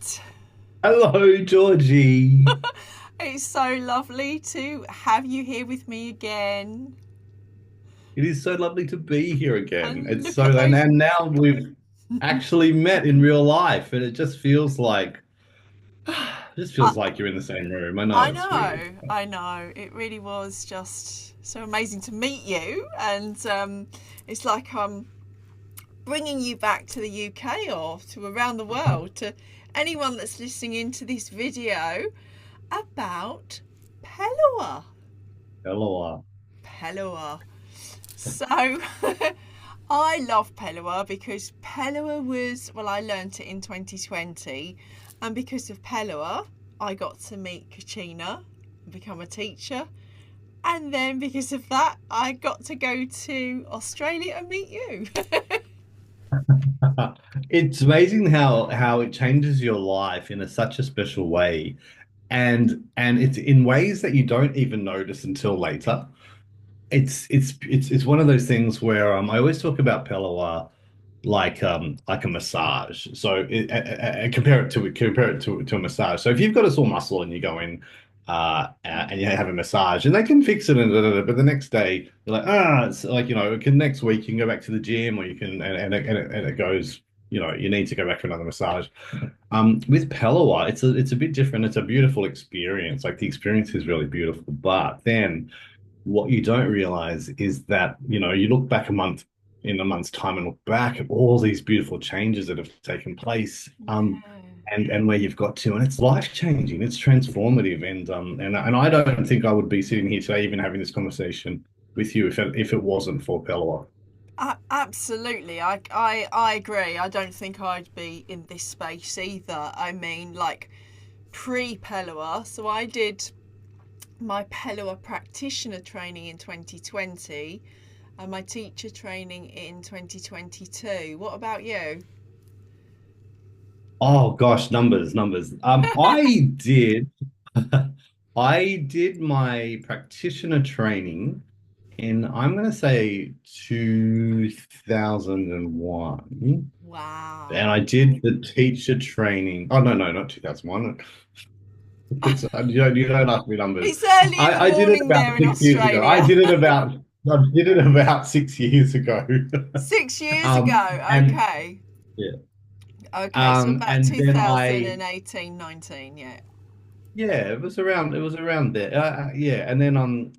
Matt. Hello, Georgie. It's so lovely to have you here with me again. It is so lovely to be here again. And It's look at so, and, those. and now we've actually met in real life, and it just feels like, just I, feels like you're in the same room. I know I it's weird. know, I know. It really was just so amazing to meet you. And it's like I'm bringing you back to the UK or to around the world, to anyone that's listening into this video about Pellowah. Hello. Pellowah. So I love Pellowah because Pellowah was, well, I learnt it in 2020, and because of Pellowah, I got to meet Katrina and become a teacher. And then because of that, I got to go to Australia and meet you. It's amazing how it changes your life in such a special way, and it's in ways that you don't even notice until later. It's one of those things where I always talk about Pellowah like a massage. So compare it to a massage. So if you've got a sore muscle and you go in and you have a massage and they can fix it and but the next day you're like it's like next week you can go back to the gym or you can and it goes you need to go back for another massage. With Pelloway, it's a bit different. It's a beautiful experience. Like the experience is really beautiful, but then what you don't realize is that, you look back in a month's time and look back at all these beautiful changes that have taken place, and where you've got to, and it's life changing, it's transformative, and I don't think I would be sitting here today even having this conversation with you if it wasn't for Pelloway. Absolutely, I agree. I don't think I'd be in this space either. I mean, like pre Pellowah, so I did my Pellowah practitioner training in 2020 and my teacher training in 2022. What about you? Oh gosh, numbers. I did my practitioner training in, I'm going to say 2001. And Wow. I did the teacher training. Oh, no, no, not 2001. You don't ask me numbers. It's early in the I did it morning about there in 6 years ago. Australia. I did it about 6 years ago. 6 years Um, ago. and Okay. yeah. Okay, so about And then I 2018, 19, yeah. Yeah, it was around there. Yeah, and then I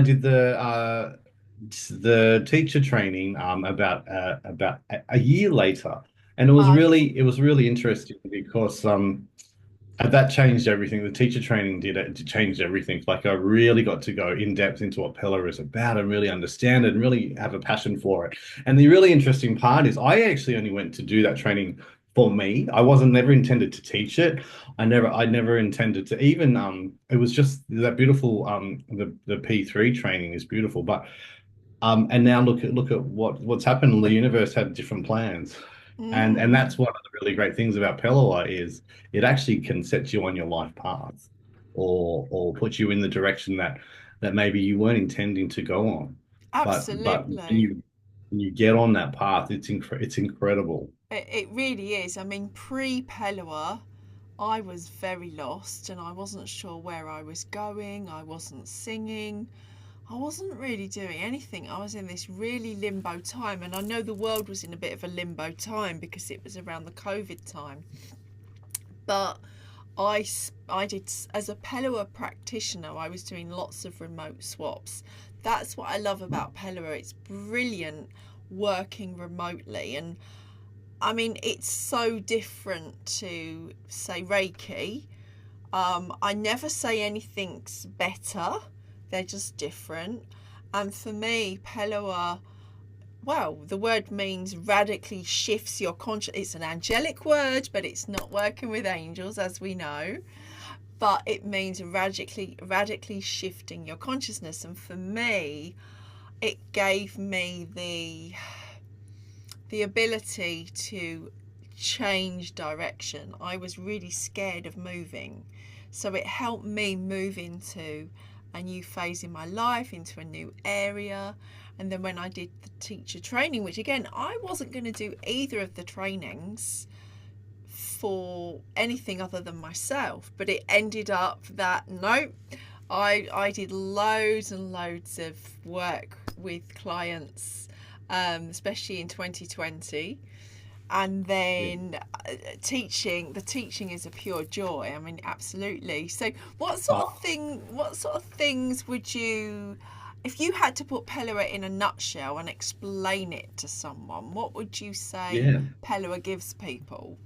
did the teacher training about a year later, and Okay. it was really interesting because that changed everything. The teacher training did it changed everything. Like I really got to go in depth into what Pella is about and really understand it and really have a passion for it. And the really interesting part is I actually only went to do that training for me. I wasn't never intended to teach it. I never intended to even it was just that beautiful the P3 training is beautiful, but and now look at what's happened. The universe had different plans. And that's Mm, one of the really great things about Pelloway is it actually can set you on your life path or put you in the direction that maybe you weren't intending to go on. But absolutely. when you get on that path, it's incredible. It really is. I mean, pre Pellowah, I was very lost and I wasn't sure where I was going. I wasn't singing. I wasn't really doing anything. I was in this really limbo time, and I know the world was in a bit of a limbo time because it was around the COVID time. But I did, as a Pellowah practitioner, I was doing lots of remote swaps. That's what I love about Pellowah. It's brilliant working remotely, and I mean, it's so different to, say, Reiki. I never say anything's better, they're just different. And for me, Pellowah, well, the word means radically shifts your conscious. It's an angelic word, but it's not working with angels, as we know. But it means radically shifting your consciousness. And for me, it gave me the ability to change direction. I was really scared of moving. So it helped me move into a new phase in my life, into a new area. And then when I did the teacher training, which again, I wasn't going to do either of the trainings for anything other than myself, but it ended up that no, I did loads and loads of work with clients, especially in 2020. And Yeah. then the teaching is a pure joy. I mean, absolutely. So Oh, what sort of things would you, if you had to put Pellowah in a nutshell and explain it to someone, what would you say yeah. Pellowah gives people?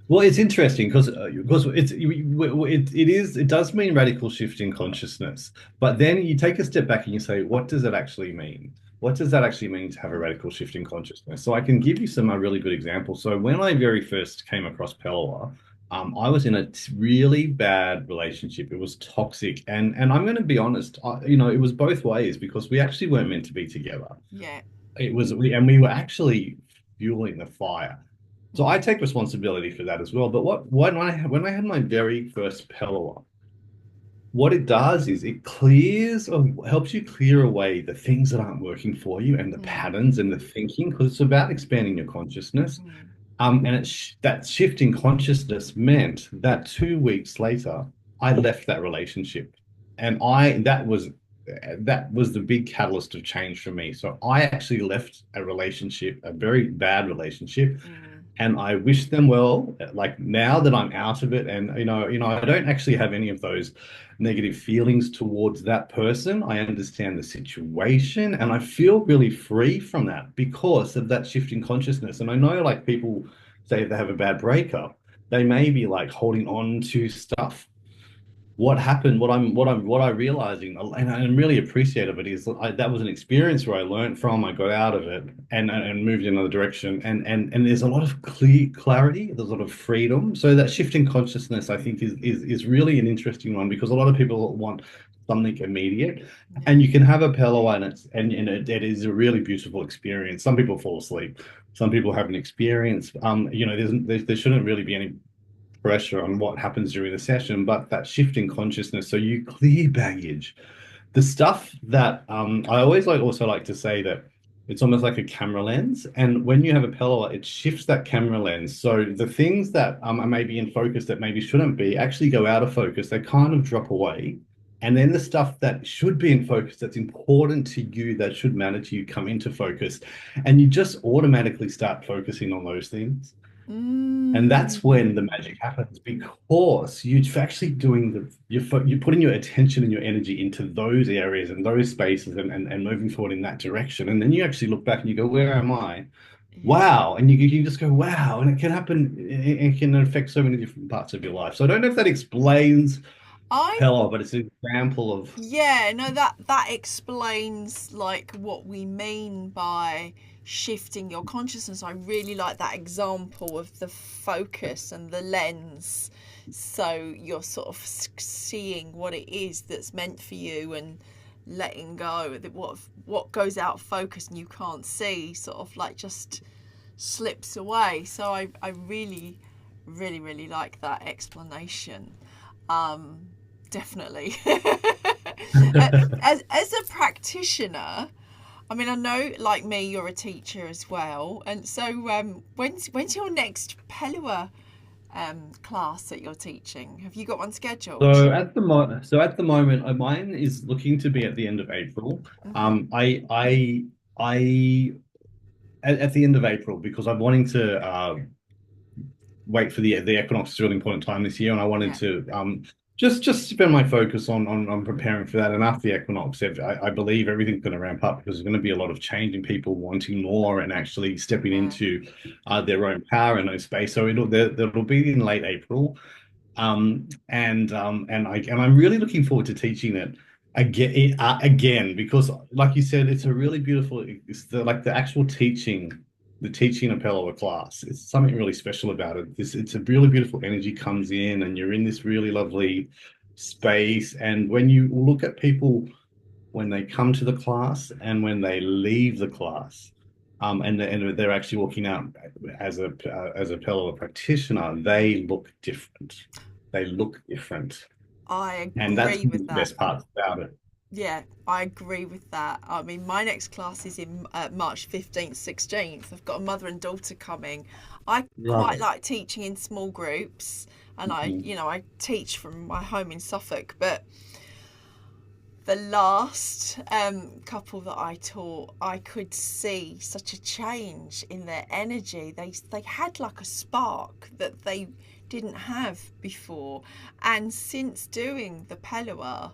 Well, it's interesting because it does mean radical shift in consciousness, but then you take a step back and you say, what does it actually mean? What does that actually mean to have a radical shift in consciousness? So I can give you some really good examples. So when I very first came across Pellowah, I was in a really bad relationship. It was toxic, and I'm going to be honest, it was both ways because we actually weren't meant to be together. Yeah. We were actually fueling the fire. So I Mm, take responsibility for that as well. But when I had my very first Pellowah, what it does is it clears or helps you clear away the things that aren't working for you and the mm, patterns and the thinking, because it's about expanding your consciousness. mm, And that shift in consciousness meant that 2 weeks later, I left that relationship, and I that was the big catalyst of change for me. So I actually left a relationship, a very bad relationship, mm. and I wish them well. Like now that I'm out of it, and I don't actually have any of those negative feelings towards that person. I understand the situation, and I feel really free from that because of that shift in consciousness. And I know, like people say, if they have a bad breakup, they may be like holding on to stuff. What happened, what I realizing, and I'm really appreciative of it, is that was an experience where I learned from, I got out of it and moved in another direction. And there's a lot of clarity, there's a lot of freedom. So that shift in consciousness, I think, is really an interesting one because a lot of people want something immediate. Yeah. And you can have a pillow and it is a really beautiful experience. Some people fall asleep, some people have an experience. There shouldn't really be any pressure on what happens during the session, but that shift in consciousness. So you clear baggage. The stuff that I always also like to say that it's almost like a camera lens. And when you have a Pellowah, it shifts that camera lens. So the things that are maybe in focus that maybe shouldn't be actually go out of focus. They kind of drop away. And then the stuff that should be in focus, that's important to you, that should matter to you, come into focus. And you just automatically start focusing on those things. And that's when the Mm. magic happens because you're actually you're putting your attention and your energy into those areas and those spaces and moving forward in that direction. And then you actually look back and you go, where am I? Yeah. Wow. And you just go, wow. And it can happen, it can affect so many different parts of your life. So I don't know if that explains I Hello, but it's an example of, Yeah, no, that explains like what we mean by shifting your consciousness. I really like that example of the focus and the lens. So you're sort of seeing what it is that's meant for you and letting go that what goes out of focus and you can't see sort of like just slips away. So I really really like that explanation. Um, definitely. As a practitioner, I mean, I know, like me, you're a teacher as well, and so when's your next Pellowah class that you're teaching? Have you got one scheduled? so at the moment, mine is looking to be at the end of April. Hmm. Um, I at the end of April because I'm wanting to wait for the equinox. Is a really important time this year, and I wanted Yeah. to just spend my focus on preparing for that. And after the equinox, I believe everything's going to ramp up because there's going to be a lot of change in people wanting more and actually stepping Yeah. into their own power in those space. So it'll be in late April. And I'm really looking forward to teaching it again because, like you said, it's a really beautiful. It's the actual teaching, the teaching of Pellowah class. It's something really special about it. It's a really beautiful energy comes in, and you're in this really lovely space. And when you look at people when they come to the class and when they leave the class. And they're actually walking out as a Pellowah practitioner, they look different. They look different. I And that's agree one with of the that. best parts about it. Yeah, I agree with that. I mean, my next class is in March 15th, 16th. I've got a mother and daughter coming. I Love quite it. like teaching in small groups, and Mhm. I teach from my home in Suffolk. But the last couple that I taught, I could see such a change in their energy. They had like a spark that they didn't have before, and since doing the Pellowah,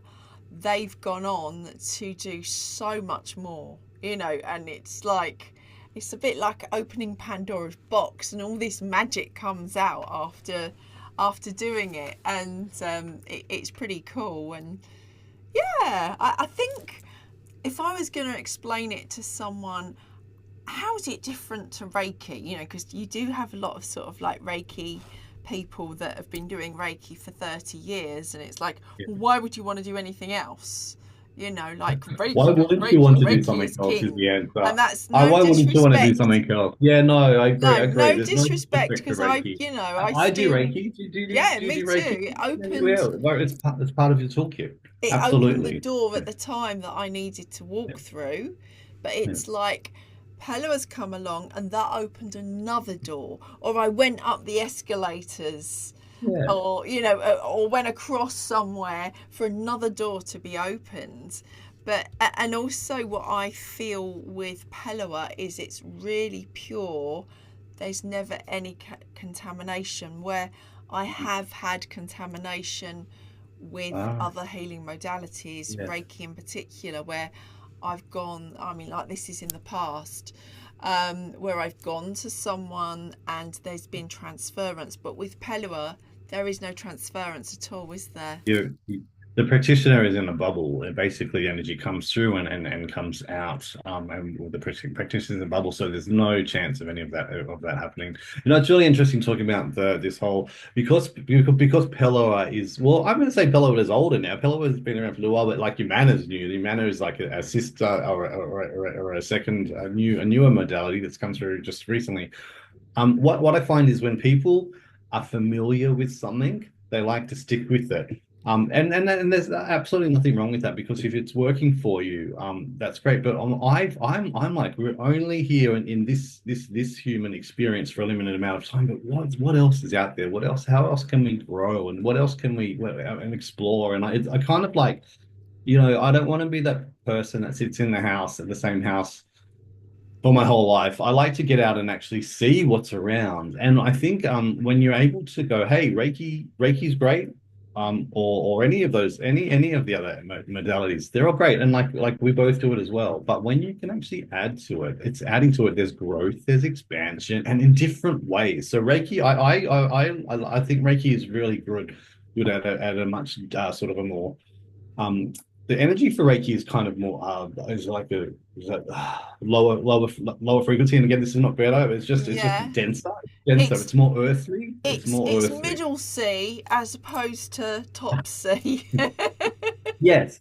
they've gone on to do so much more. And it's like it's a bit like opening Pandora's box, and all this magic comes out after doing it, and it's pretty cool. And yeah, I think if I was going to explain it to someone, how is it different to Reiki? Because you do have a lot of sort of like Reiki people that have been doing Reiki for 30 years, and it's like, well, why would you want to do anything else? Like Why Reiki, wouldn't you want Reiki, to do Reiki something is else is the king. answer. And that's no Why wouldn't you want to do disrespect. something else? Yeah, no, I agree. I No, agree. no There's no disrespect, disrespect to because Reiki. I I do still, Reiki. yeah, Do you me do too. Reiki? It Yeah, yeah, opened well, it's part of your toolkit. it opened the Absolutely. door Yeah, at the time that I needed to yeah, walk through, but yeah. it's like Pella has come along and that opened another door, or I went up the escalators, Yeah. or or went across somewhere for another door to be opened. But and also what I feel with Pellowah is it's really pure. There's never any contamination, where I have had contamination with Ah, other healing modalities, yes. Reiki in particular, where I've gone, I mean, like this is in the past, where I've gone to someone and there's been transference. But with Pellua, there is no transference at all, is there? The practitioner is in a bubble. And basically, energy comes through and comes out. And the practitioner is in a bubble, so there's no chance of any of that happening. It's really interesting talking about the this whole because Pellowah is well, I'm going to say Pellowah is older now. Pellowah has been around for a little while, but like Umana is new. Umana is like a sister or a second a newer modality that's come through just recently. What I find is when people are familiar with something, they like to stick with it. And there's absolutely nothing wrong with that because if it's working for you, that's great. But I'm like we're only here in this human experience for a limited amount of time. But what else is out there? What else? How else can we grow? And what else can we and explore? And I kind of like I don't want to be that person that sits in the house at the same house for my whole life. I like to get out and actually see what's around. And I think when you're able to go, hey, Reiki's great, or any of those, any of the other modalities, they're all great. And like we both do it as well. But when you can actually add to it, it's adding to it. There's growth, there's expansion, and in different ways. So Reiki, I think Reiki is really good at a much sort of a more um, the energy for Reiki is kind of more is like a is that lower frequency. And again, this is not better. It's just Yeah. denser. Denser. It's It's more earthly. It's more it's earthly. middle C as opposed to top C. Yes.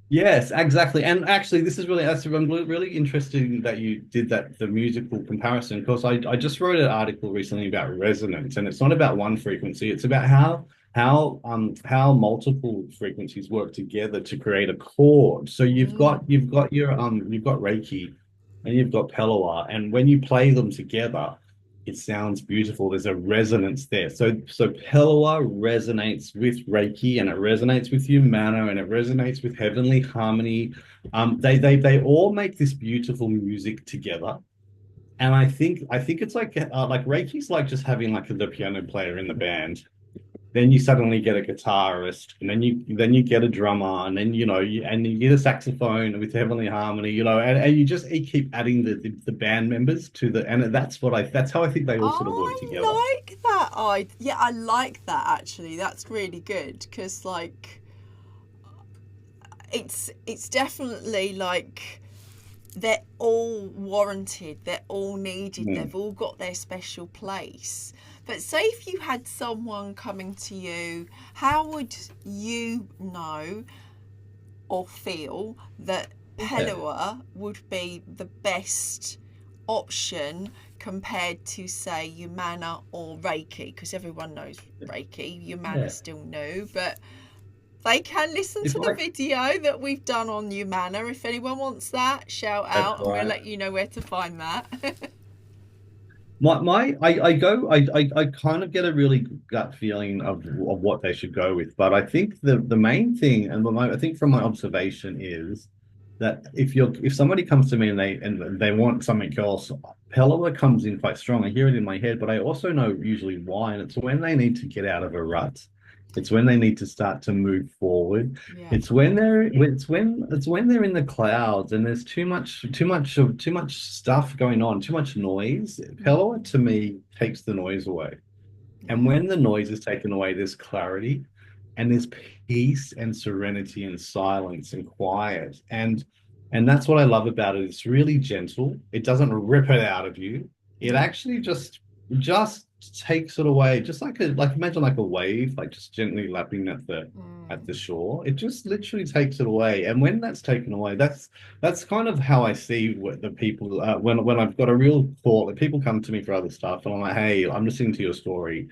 Yes, exactly. And actually, this is I'm really interested that you did that, the musical comparison, because I just wrote an article recently about resonance, and it's not about one frequency, it's about how multiple frequencies work together to create a chord. So Mm. you've got Reiki and you've got Pellowah, and when you play them together, it sounds beautiful. There's a resonance there. So Pellowah resonates with Reiki and it resonates with Umana and it resonates with Heavenly Harmony. They all make this beautiful music together. And I think it's like Reiki's like just having like the piano player in the band. Then you suddenly get a guitarist, and then you get a drummer, and then and you get a saxophone with Heavenly Harmony, and you just keep adding the band members to the, and that's how I think they all sort of work together. I like that. I like that actually. That's really good because like it's definitely like they're all warranted, they're all needed, Mm. they've all got their special place. But say if you had someone coming to you, how would you know or feel that Yeah, Pellua would be the best option compared to, say, Umana or Reiki? Because everyone knows Reiki, yeah. Umana's still new, but They can listen It's to the like video that we've done on Umana. If anyone wants that, shout that's out and we'll right. let you know where to find that. I go I kind of get a really gut feeling of what they should go with, but I think the main thing, and I think from my observation is that if somebody comes to me and they want something else, Pellowah comes in quite strong. I hear it in my head, but I also know usually why, and it's when they need to get out of a rut. It's when they need to start to move forward. Yeah. It's when they're in the clouds and there's too much stuff going on, too much noise. Pellowah to me takes the noise away. And Yeah. when the noise is taken away, there's clarity and there's peace and serenity and silence and quiet. And that's what I love about it. It's really gentle. It doesn't rip it out of you. It Yeah. actually just takes it away, just like imagine like a wave, like just gently lapping at the shore. It just literally takes it away. And when that's taken away, that's kind of how I see what the people when I've got a real thought that people come to me for other stuff, and I'm like, hey, I'm listening to your story.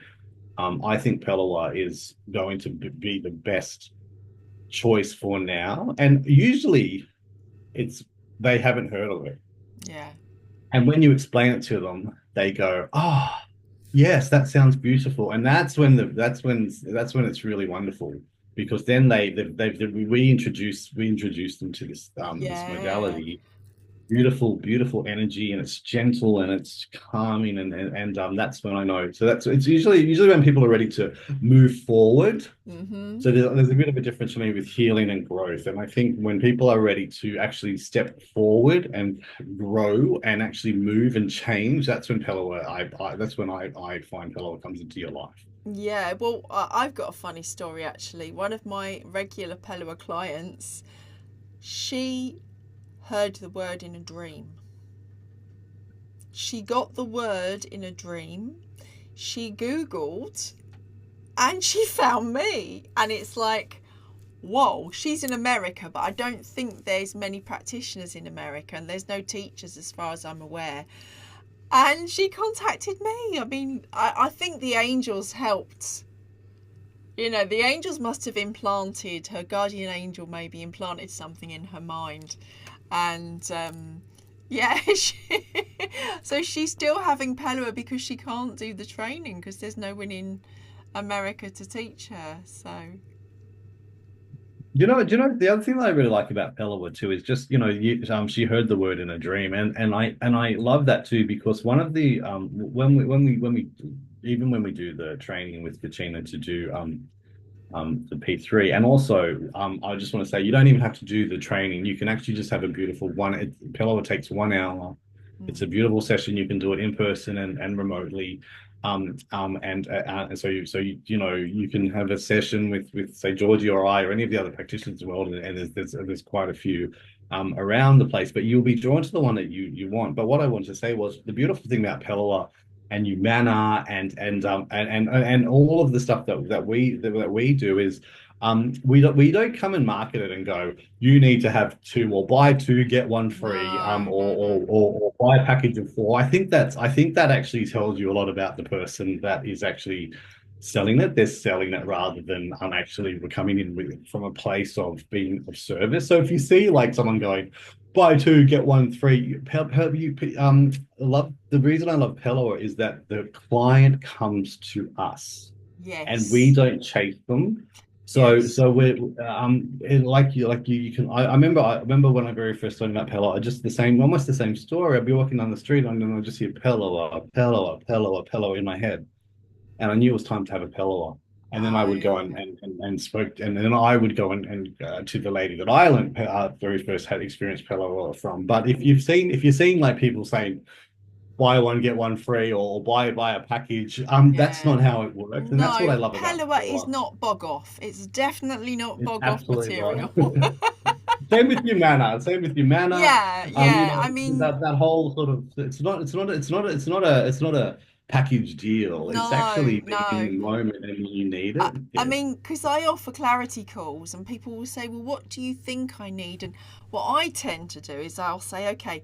I think Pellowah is going to be the best choice for now. And usually it's they haven't heard of it. Yeah. And when you explain it to them, they go, "Oh, yes, that sounds beautiful." And that's when it's really wonderful because then we introduce them to this Yeah. modality, beautiful energy, and it's gentle and it's calming, and that's when I know. So that's it's usually when people are ready to move forward. Mm-hmm. So there's a bit of a difference for me with healing and growth. And I think when people are ready to actually step forward and grow and actually move and change, that's when I find Pellowah comes into your life. Yeah. Well, I've got a funny story actually. One of my regular Pellowah clients, she heard the word in a dream. She got the word in a dream. She Googled and she found me. And it's like, whoa, she's in America, but I don't think there's many practitioners in America and there's no teachers as far as I'm aware. And she contacted me. I mean, I think the angels helped. You know, the angels must have implanted, her guardian angel maybe implanted something in her mind. And yeah, so she's still having Pellowah because she can't do the training because there's no one in America to teach her. So, The other thing that I really like about Pellowah too is just, she heard the word in a dream, and I love that too because one of the when we even when we do the training with Katrina to do the P3. And also, I just want to say you don't even have to do the training. You can actually just have a beautiful Pellowah takes 1 hour. It's a beautiful session. You can do it in person and remotely. And so you can have a session with say Georgie or I or any of the other practitioners in the world, and there's quite a few around the place, but you'll be drawn to the one that you want. But what I wanted to say was the beautiful thing about Pellowah and Umana and all of the stuff that we do is we don't come and market it and go, you need to have two or buy two get one free, no, no, no. or buy a package of four. I think that actually tells you a lot about the person that is actually selling it. They're selling it rather than actually coming in from a place of being of service. So if you see like someone going, buy two get one free, love the reason I love Pellowah is that the client comes to us and we Yes, don't chase them. So yes, so we're you can I remember when I very first learned about Pellowah, just the same almost the same story. I'd be walking down the street and then I'd just hear Pellowah in my head. And I knew it was time to have a Pellowah. And then I would go oh, and spoke, and then I would go and to the lady that I learned very first had experienced Pellowah from. But if you're seeing like people saying buy one get one free or buy a package, that's yeah. not how it works, and that's what No, I love about Pellowah is Pellowah. not bog off. It's definitely not It's bog off absolutely material. not. Same with your manner. Same with your manner. Yeah, yeah. I mean, That whole sort of it's not a package deal. It's no, actually being in no. the moment and you need I, it. I Yeah. mean, because I offer clarity calls and people will say, well, what do you think I need? And what I tend to do is I'll say, okay,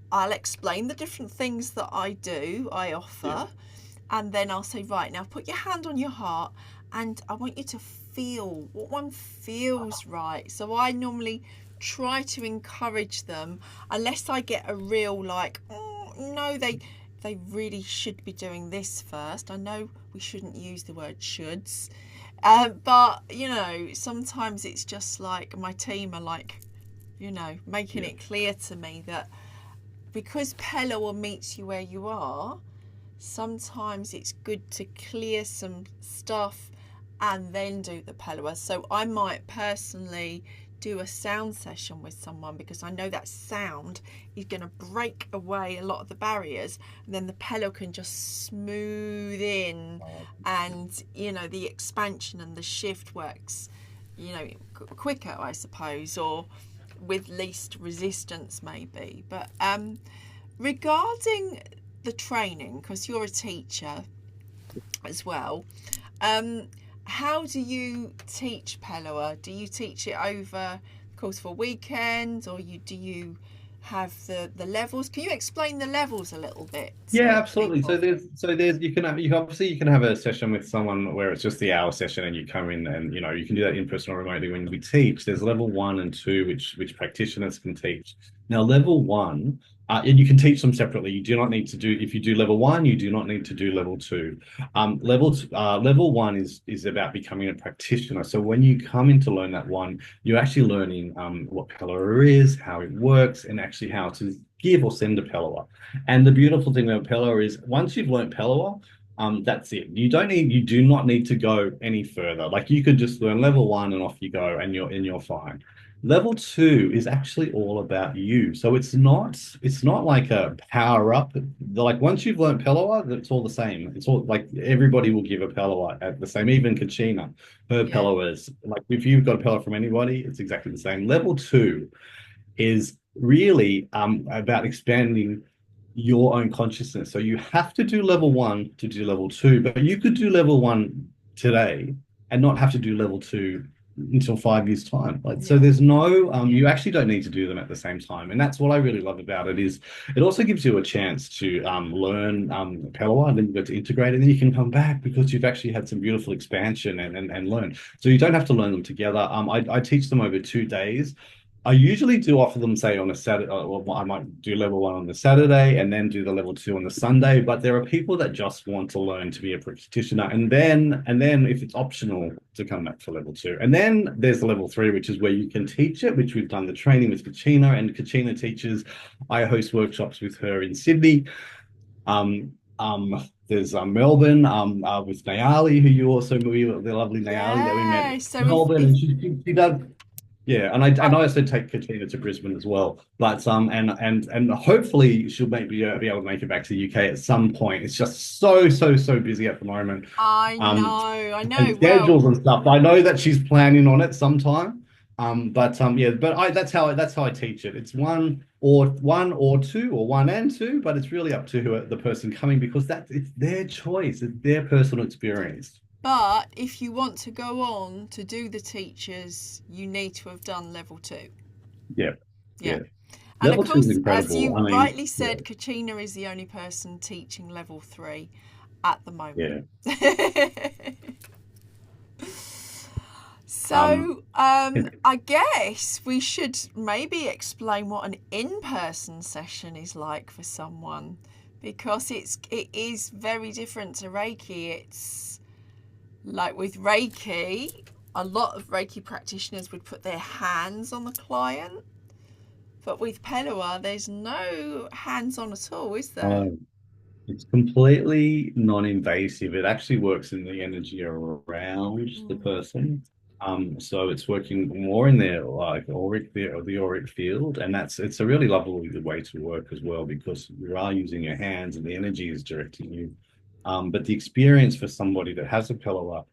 I'll explain the different things that I Yeah. offer, and then I'll say, right, now put your hand on your heart and I want you to what one feels right. So I normally try to encourage them, unless I get a real like, oh, no, they really should be doing this first. I know we shouldn't use the word shoulds, but you know, sometimes it's just like my team are like, you know, making Yeah. it clear to me that because Pellowah meets you where you are, sometimes it's good to clear some stuff and then do the Pellowah. So I might personally do a sound session with someone because I know that sound is going to break away a lot of the barriers, and then the Pellowah can just smooth in, and you know, the expansion and the shift works, you know, quicker, I suppose, or with least resistance maybe. But regarding the training, because you're a teacher as well, um, how do you teach Pellowah? Do you teach it over the course of a weekend, or do you have the levels? Can you explain the levels a little bit Yeah, to absolutely. people? So there's you can have you obviously you can have a session with someone where it's just the hour session and you come in and you know you can do that in person or remotely when we teach. There's level one and two which practitioners can teach. Now level one and you can teach them separately. You do not need to do if you do level one, you do not need to do level two. Level one is about becoming a practitioner. So when you come in to learn that one, you're actually learning what Pellowah is, how it works, and actually how to give or send a Pellowah. And the beautiful thing about Pellowah is once you've learned Pellowah, that's it. You do not need to go any further. Like you could just learn level one and off you go and you're fine. Level two is actually all about you. So it's not like a power up. Like once you've learned Pellowah, it's all the same. It's all like everybody will give a Pellowah at the same. Even Kachina, her Yeah, Pellowah is like if you've got a Pellowah from anybody, it's exactly the same. Level two is really about expanding your own consciousness. So you have to do level one to do level two, but you could do level one today and not have to do level two until 5 years time. Like so yeah, there's no you actually don't need to do them at the same time. And that's what I really love about it is it also gives you a chance to learn Pellowah and then you go to integrate and then you can come back because you've actually had some beautiful expansion and learn. So you don't have to learn them together. I teach them over 2 days. I usually do offer them, say, on a Saturday, or I might do level one on the Saturday and then do the level two on the Sunday. But there are people that just want to learn to be a practitioner, and then if it's optional to come back for level two, and then there's the level three, which is where you can teach it, which we've done the training with Kachina, and Kachina teaches. I host workshops with her in Sydney. There's Melbourne with Nayali, who you also the lovely Nayali that we met in yeah. So Melbourne, if and she does yeah, I, and I also take Katrina to Brisbane as well. But and hopefully she'll maybe be able to make it back to the UK at some point. It's just so busy at the moment. I Um, know, I and know. Well, schedules and stuff. I know that she's planning on it sometime. But yeah, but that's how I teach it. It's one or two or one and two, but it's really up to the person coming because it's their choice, it's their personal experience. but if you want to go on to do the teachers, you need to have done level two. Yeah, Yeah. yeah. And of Level two is course, as incredible. you I mean, rightly yeah, said, Katrina is the only person teaching level three at the moment. yeah. Um, So, I guess we should maybe explain what an in-person session is like for someone, because it is very different to Reiki. It's like with Reiki, a lot of Reiki practitioners would put their hands on the client, but with Pellowah, there's no hands-on at all, is there? um, it's completely non-invasive. It actually works in the energy around the Mm. person. So it's working more in their like the auric field, and it's a really lovely way to work as well because you are using your hands and the energy is directing you. But the experience for somebody that has a Pellowah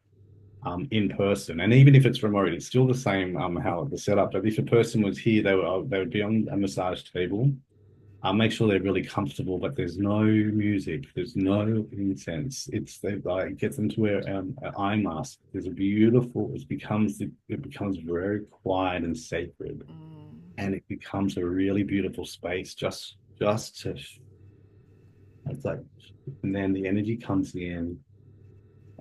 in person, and even if it's remote, it's still the same how the setup. But if a person was here, they would be on a massage table. I'll make sure they're really comfortable, but there's no music, there's no incense. I get them to wear an eye mask. There's a beautiful. It becomes very quiet and sacred, Mm. and it becomes a really beautiful space. Just to, it's like, and then the energy comes in,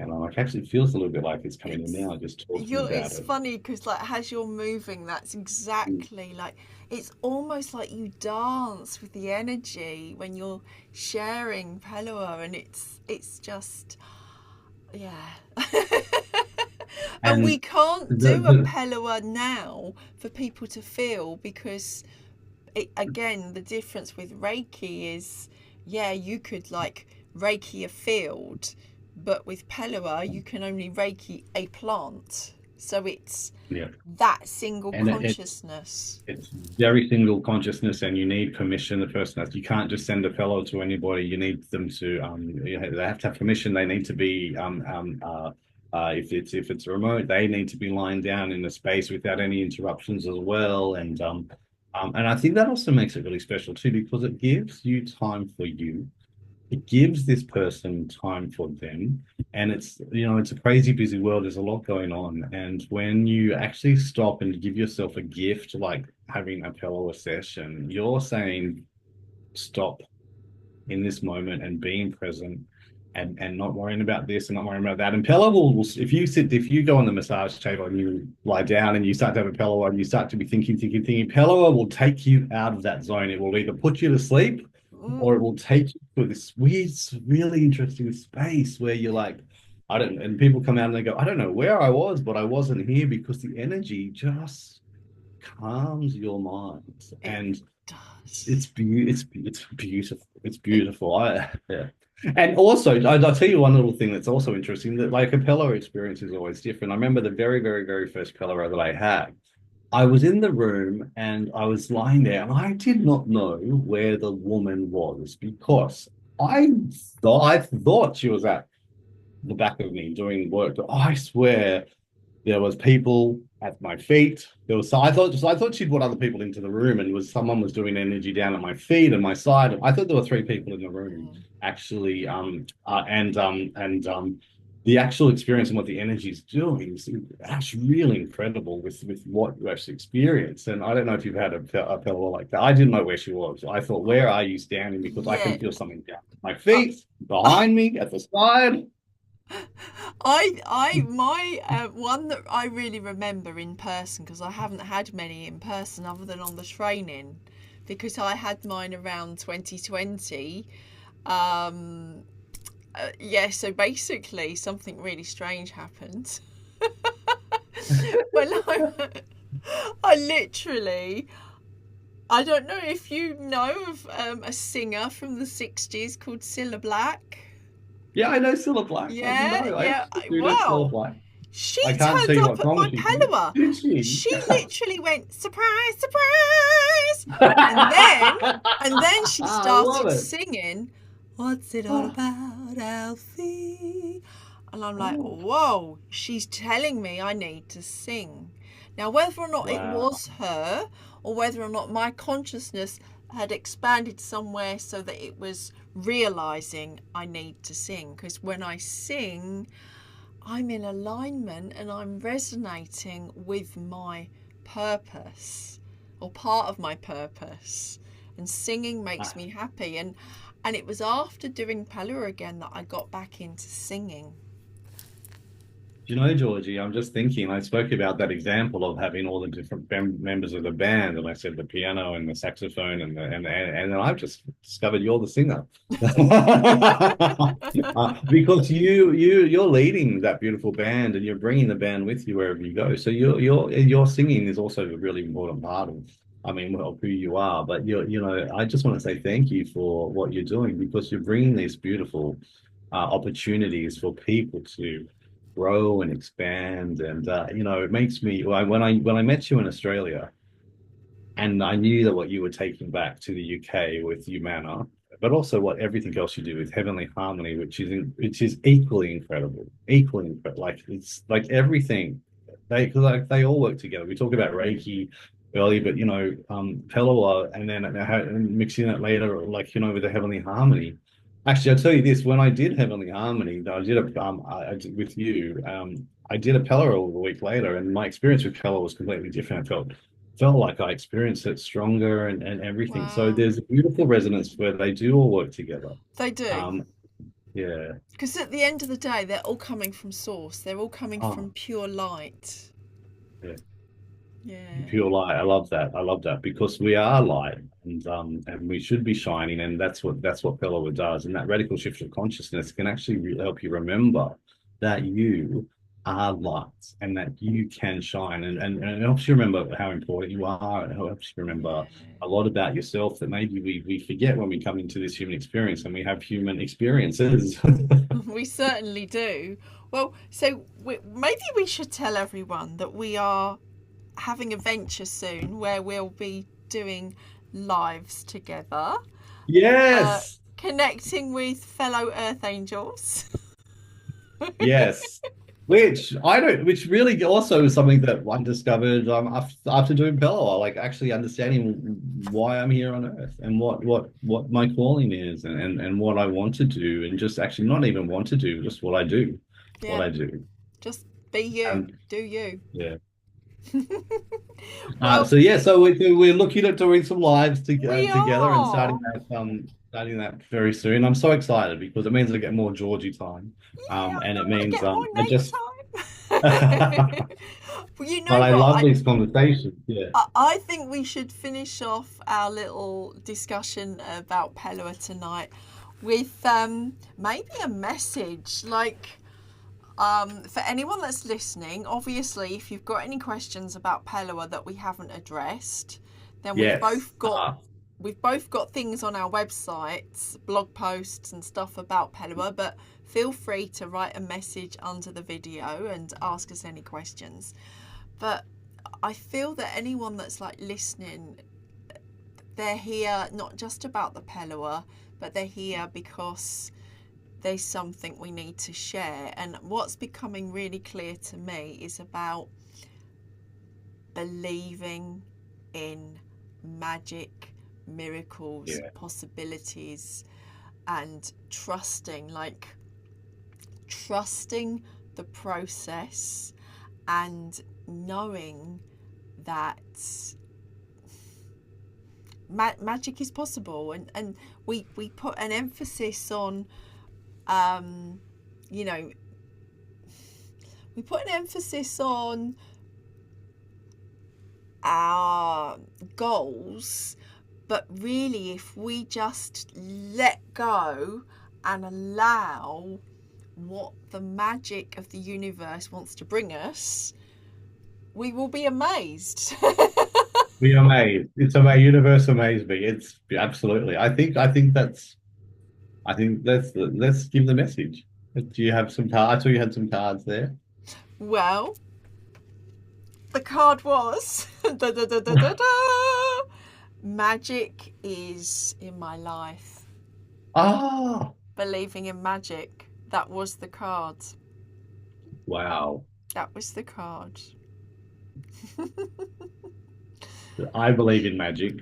And I'm like, actually, it feels a little bit like it's coming in It's now, just talking about it's it. funny because like as you're moving, that's exactly like it's almost like you dance with the energy when you're sharing Pellowah, and it's just yeah. And we And can't do a the Pellowah now for people to feel because again, the difference with Reiki is, yeah, you could like Reiki a field, but with Pellowah, you can only Reiki a plant. So it's yeah, that single and consciousness. it's very single consciousness, and you need permission. The person has, you can't just send a fellow to anybody. You need them to they have to have permission. They need to be if it's remote, they need to be lying down in a space without any interruptions as well. And I think that also makes it really special too, because it gives you time for you. It gives this person time for them. And it's a crazy busy world. There's a lot going on. And when you actually stop and give yourself a gift, like having a Pellowah session, you're saying, stop in this moment and being present, and not worrying about this and not worrying about that. And Pellowah if you go on the massage table and you lie down and you start to have a Pellowah and you start to be thinking, Pellowah will take you out of that zone. It will either put you to sleep Mm, or it will take you to this weird, really interesting space where you're like, I don't, and people come out and they go, I don't know where I was, but I wasn't here, because the energy just calms your mind. it And does. it's beautiful. It's beautiful. Yeah. And also, I'll tell you one little thing that's also interesting, that like a Pellowah experience is always different. I remember the very, very, very first Pellowah that I had. I was in the room and I was lying there and I did not know where the woman was, because I thought she was at the back of me doing work. But I swear there was people at my feet. I thought she'd brought other people into the room, and someone was doing energy down at my feet and my side. I thought there were three people in the room Mm. actually. The actual experience and what the energy is doing is actually really incredible with what you actually experience. And I don't know if you've had a pillow like that. I didn't know where she was. I thought, where are you standing? Because I can Yeah. feel something down at my Uh, feet, behind me, at the side. my one that I really remember in person, because I haven't had many in person other than on the training, because I had mine around 2020. Um, yeah, so basically something really strange happened. When I literally, I don't know if you know of a singer from the 60s called Cilla Black. Yeah, I know Cilla Black. I Yeah, know. I yeah. actually do know Cilla Wow. Black. She I can't tell turned you up what at song my she did. Pellowah. Did she? She literally went, surprise, surprise. And then she I love started it. singing, what's it all about, Alfie? And I'm like, Oh, whoa, she's telling me I need to sing. Now, whether or not it wow. was her, or whether or not my consciousness had expanded somewhere so that it was realizing I need to sing. Because when I sing, I'm in alignment and I'm resonating with my purpose, or part of my purpose. And singing makes me happy. And it was after doing Pellowah again that I got back into singing. You know, Georgie, I'm just thinking, I spoke about that example of having all the different members of the band, and I said the piano and the saxophone, and then I've just discovered you're the singer. Because you're leading that beautiful band, and you're bringing the band with you wherever you go. So your singing is also a really important part of, I mean, well, who you are. But I just want to say thank you for what you're doing, because you're bringing these beautiful opportunities for people to grow and expand. And it makes me, when I met you in Australia, and I knew that what you were taking back to the UK with Umana, but also what everything else you do with Heavenly Harmony, which is equally incredible. Like it's like everything they all work together. We talk about Reiki earlier, but Pellowah, and then mixing it later, like with the Heavenly Harmony. Actually, I'll tell you this: when I did Heavenly Harmony, I did I did with you. I did a Pellowah a week later, and my experience with Pellowah was completely different. I felt like I experienced it stronger, and everything. So Wow. there's a beautiful resonance where they do all work together. They do. Um, Yeah. Because at the end of the day, they're all coming from source. They're all coming from Oh, pure light. yeah. Yeah. Pure light. I love that. I love that because we are light and we should be shining. And that's what Pellowah does. And that radical shift of consciousness can actually help you remember that you are light and that you can shine. And it helps you remember how important you are. It helps you remember a lot about yourself that maybe we forget when we come into this human experience and we have human experiences. We certainly do. Well, so maybe we should tell everyone that we are having a venture soon where we'll be doing lives together, Yes. connecting with fellow Earth Angels. Yes. Which really also is something that one discovered after doing Pellowah, like actually understanding why I'm here on Earth and what my calling is and what I want to do and just actually not even want to do, just what Yeah, I do. just be you, And do you. yeah. Well, So yeah, so we're looking at doing some lives we together and are. starting that very soon. I'm so excited because it means I get more Georgie time, Yeah, and it I means get more I just. night time. Well, you But know I what? love these conversations. Yeah. I think we should finish off our little discussion about Pellowah tonight with maybe a message. Like, for anyone that's listening, obviously, if you've got any questions about Pellowah that we haven't addressed, then Yes. we've both got things on our websites, blog posts and stuff about Pellowah, but feel free to write a message under the video and ask us any questions. But I feel that anyone that's like listening, they're here not just about the Pellowah, but they're here because there's something we need to share. And what's becoming really clear to me is about believing in magic, miracles, Yeah. possibilities, and trusting the process and knowing that magic is possible. And we put an emphasis on, um, you know, we put an emphasis on our goals, but really, if we just let go and allow what the magic of the universe wants to bring us, we will be amazed. We are amazed. It's amazing. Universe amazed me. It's absolutely. I think let's give the message. Do you have some cards? I saw you had some cards there. Well, the card was da, da, da, da, da, da. Magic is in my life. Ah, Believing in magic. That was the card. wow. That was the card. I believe in magic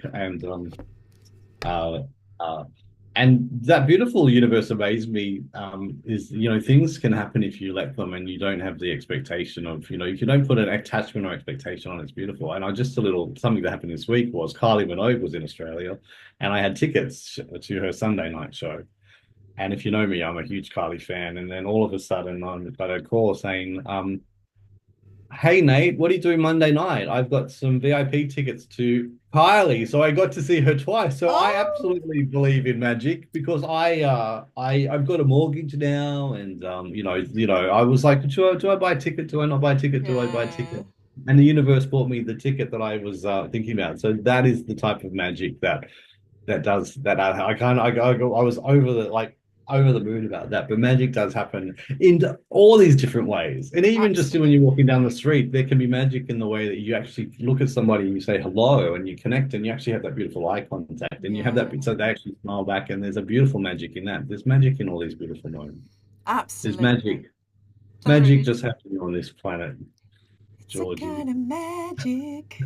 uh uh and that beautiful universe amazed me is things can happen if you let them and you don't have the expectation of if you don't put an attachment or expectation on it's beautiful. And I just a little something that happened this week was Kylie Minogue was in Australia and I had tickets to her Sunday night show. And if you know me, I'm a huge Kylie fan. And then all of a sudden I got a call saying hey Nate, what are you doing Monday night? I've got some VIP tickets to Kylie, so I got to see her twice. So I Oh, absolutely believe in magic because I've got a mortgage now, and I was like, do I buy a ticket? Do I not buy a ticket? Do I buy a yeah, ticket? And the universe bought me the ticket that I was thinking about. So that is the type of magic that does that. I kind of I was over the moon about that. But magic does happen in all these different ways, and even just when you're walking absolutely. down the street, there can be magic in the way that you actually look at somebody and you say hello and you connect and you actually have that beautiful eye contact and you have Yeah, that so they actually smile back and there's a beautiful magic in that. There's magic in all these beautiful moments. There's absolutely. magic. There Magic is. just happening on this planet, It's a Georgie. kind of magic.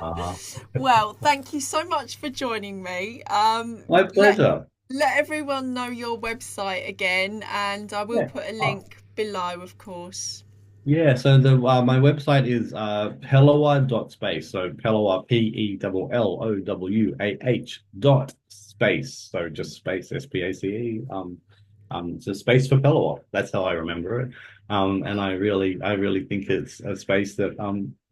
Uh, Well, thank you so much for joining me. my pleasure. Let everyone know your website again, and I will Yeah. put a Oh, link below, of course. yeah, so the my website is Pellowah dot space. So Pellowah Pellowah dot space. So just space, SPACE. It's a space for Pellowah. That's how I remember it. And I really think it's a space that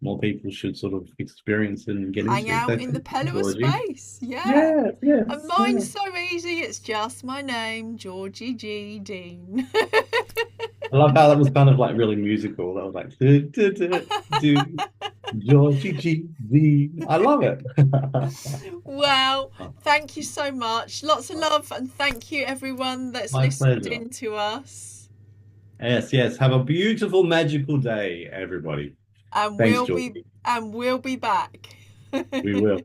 more people should sort of experience and get Hang into. So out in the thank you, Pellowah Georgie. space. Yeah. Yes, And yes, yeah. mine's so easy, it's just my name, Georgie G. Deyn. I love how that was kind of like really musical. That was like do Georgie G V. I love it. Well, thank you so much. Lots of love, and thank you everyone that's My listened pleasure. in to us. Yes, yes. Have a beautiful, magical day, everybody. And Thanks, we'll be Georgie. and we'll be back. We will.